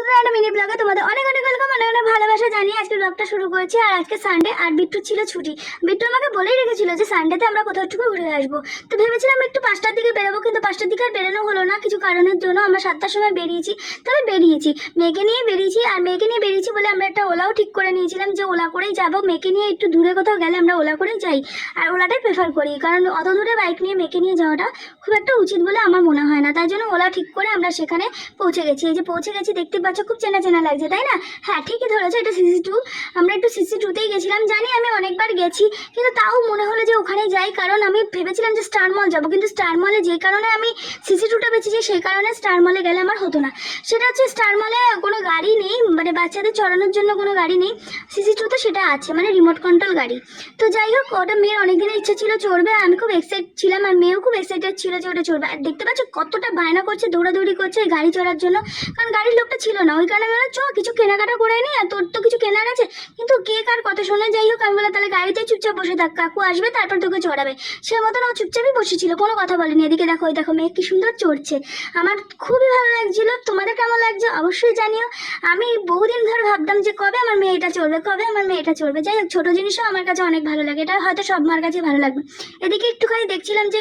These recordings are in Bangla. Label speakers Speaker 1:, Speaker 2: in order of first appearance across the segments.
Speaker 1: নতুন একটা মিনি ব্লগে তোমাদের অনেক অনেক ওয়েলকাম, অনেক অনেক ভালোবাসা জানিয়ে আজকে ব্লগটা শুরু করেছি। আর আজকে সানডে, আর বিট্টু ছিল ছুটি। বিট্টু আমাকে বলেই রেখেছিল যে সানডেতে আমরা কোথাও একটু ঘুরে আসবো। তো ভেবেছিলাম একটু 5টার দিকে বেরোবো, কিন্তু 5টার দিকে আর বেরোনো হলো না কিছু কারণের জন্য। আমরা 7টার সময় বেরিয়েছি, তবে বেরিয়েছি মেয়েকে নিয়ে বেরিয়েছি। আর মেয়েকে নিয়ে বেরিয়েছি বলে আমরা একটা ওলাও ঠিক করে নিয়েছিলাম যে ওলা করেই যাবো। মেয়েকে নিয়ে একটু দূরে কোথাও গেলে আমরা ওলা করেই যাই, আর ওলাটাই প্রেফার করি, কারণ অত দূরে বাইক নিয়ে মেয়েকে নিয়ে যাওয়াটা খুব একটা উচিত বলে আমার মনে হয় না। তাই জন্য ওলা ঠিক করে আমরা সেখানে পৌঁছে গেছি। এই যে পৌঁছে গেছি, দেখতে পাচ্ছ খুব চেনা চেনা লাগছে তাই না? হ্যাঁ, ঠিকই ধরেছো, এটা সিসি 2। আমরা একটু সিসি 2তেই গেছিলাম। জানি আমি অনেকবার গেছি, কিন্তু তাও মনে হলো যে ওখানে যাই, কারণ আমি ভেবেছিলাম যে স্টার মল যাবো, কিন্তু স্টার মলে যে কারণে আমি সিসি 2টা বেঁচেছি সেই কারণে স্টার মলে গেলে আমার হতো না। সেটা হচ্ছে স্টার মলে কোনো গাড়ি নেই, মানে বাচ্চাদের চড়ানোর জন্য কোনো গাড়ি নেই। সিসি 2তে সেটা আছে, মানে রিমোট কন্ট্রোল গাড়ি। তো যাই হোক, ওটা মেয়ের অনেকদিনের ইচ্ছা ছিল চড়বে, আমি খুব এক্সাইটেড ছিলাম, আর মেয়েও খুব এক্সাইটেড ছিল যে ওটা চড়বে। আর দেখতে পাচ্ছ কতটা বায়না করছে, দৌড়াদৌড়ি করছে এই গাড়ি চড়ার জন্য, কারণ গাড়ির লোকটা ছিল না। ওই কারণে আমি বললাম চ কিছু কেনাকাটা করে নি, আর তোর তো কিছু কেনার আছে। কিন্তু কে কার কথা শোনা। যাই হোক, আমি বললাম তাহলে গাড়িতে চুপচাপ বসে থাক, কাকু আসবে তারপর তোকে চড়াবে। সে মতন ও চুপচাপই বসেছিল, কোনো কথা বলেনি। এদিকে দেখো, ওই দেখো মেয়ে কি সুন্দর চড়ছে, আমার খুবই ভালো লাগছিল। তোমাদের কেমন লাগছে অবশ্যই জানিও। আমি বহুদিন ধরে ভাবতাম যে কবে আমার মেয়ে এটা চড়বে, কবে আমার মেয়ে এটা চড়বে। যাই হোক, ছোট জিনিসও আমার কাছে অনেক ভালো লাগে, এটা হয়তো সব মার কাছে ভালো লাগবে। এদিকে একটুখানি দেখছিলাম যে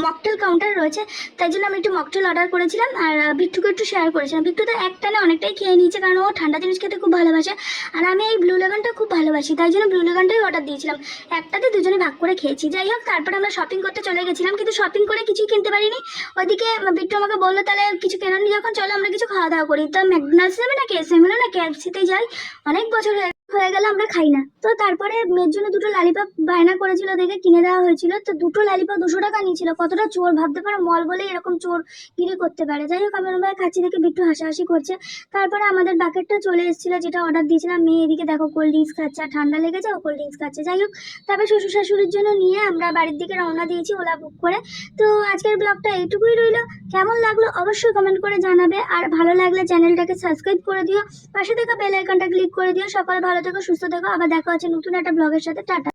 Speaker 1: মকটেল কাউন্টার রয়েছে, তাই জন্য আমি একটু মকটেল অর্ডার করেছিলাম, আর বিট্টুকে একটু শেয়ার করেছিলাম। বিট্টু তো একটানে অনেকটাই খেয়ে নিয়েছে, কারণ ও ঠান্ডা জিনিস খেতে খুব ভালোবাসে, আর আমি এই ব্লু লেগনটা খুব ভালোবাসি, তাই জন্য ব্লু লেগনটাই অর্ডার দিয়েছিলাম। একটাতে দুজনে ভাগ করে খেয়েছি। যাই হোক, তারপরে আমরা শপিং করতে চলে গেছিলাম, কিন্তু শপিং করে কিছুই কিনতে পারিনি। ওইদিকে বিট্টু আমাকে বললো তাহলে কিছু কেনার নি যখন, চলো আমরা কিছু খাওয়া দাওয়া করি। তো ম্যাকডোনাল্ডস যাবে না কেএফসি, মানে না কেএফসিতেই যাই, অনেক বছর হয়ে গেল আমরা খাই না। তো তারপরে মেয়ের জন্য দুটো লালিপপ বায়না করেছিল দেখে কিনে দেওয়া হয়েছিল। তো দুটো লালিপপ 200 টাকা নিয়েছিল। কতটা চোর ভাবতে পারো, মল বলে এরকম চোর গিরি করতে পারে। যাই হোক, আমি ওরকম খাচ্ছি দেখে বিট্টু হাসাহাসি করছে। তারপরে আমাদের বাকেটটা চলে এসেছিল, যেটা অর্ডার দিয়েছিলাম। মেয়ে এদিকে দেখো কোল্ড ড্রিঙ্কস খাচ্ছে, আর ঠান্ডা লেগেছে, ও কোল্ড ড্রিঙ্কস খাচ্ছে। যাই হোক, তারপরে শ্বশুর শাশুড়ির জন্য নিয়ে আমরা বাড়ির দিকে রওনা দিয়েছি ওলা বুক করে। তো আজকের ব্লগটা এইটুকুই রইলো। কেমন লাগলো অবশ্যই কমেন্ট করে জানাবে, আর ভালো লাগলে চ্যানেলটাকে সাবস্ক্রাইব করে দিও, পাশে থেকে বেল আইকনটা ক্লিক করে দিও। সকালে ভালো থেকো, সুস্থ থেকো, আবার দেখা হচ্ছে নতুন একটা ব্লগের সাথে। টাটা।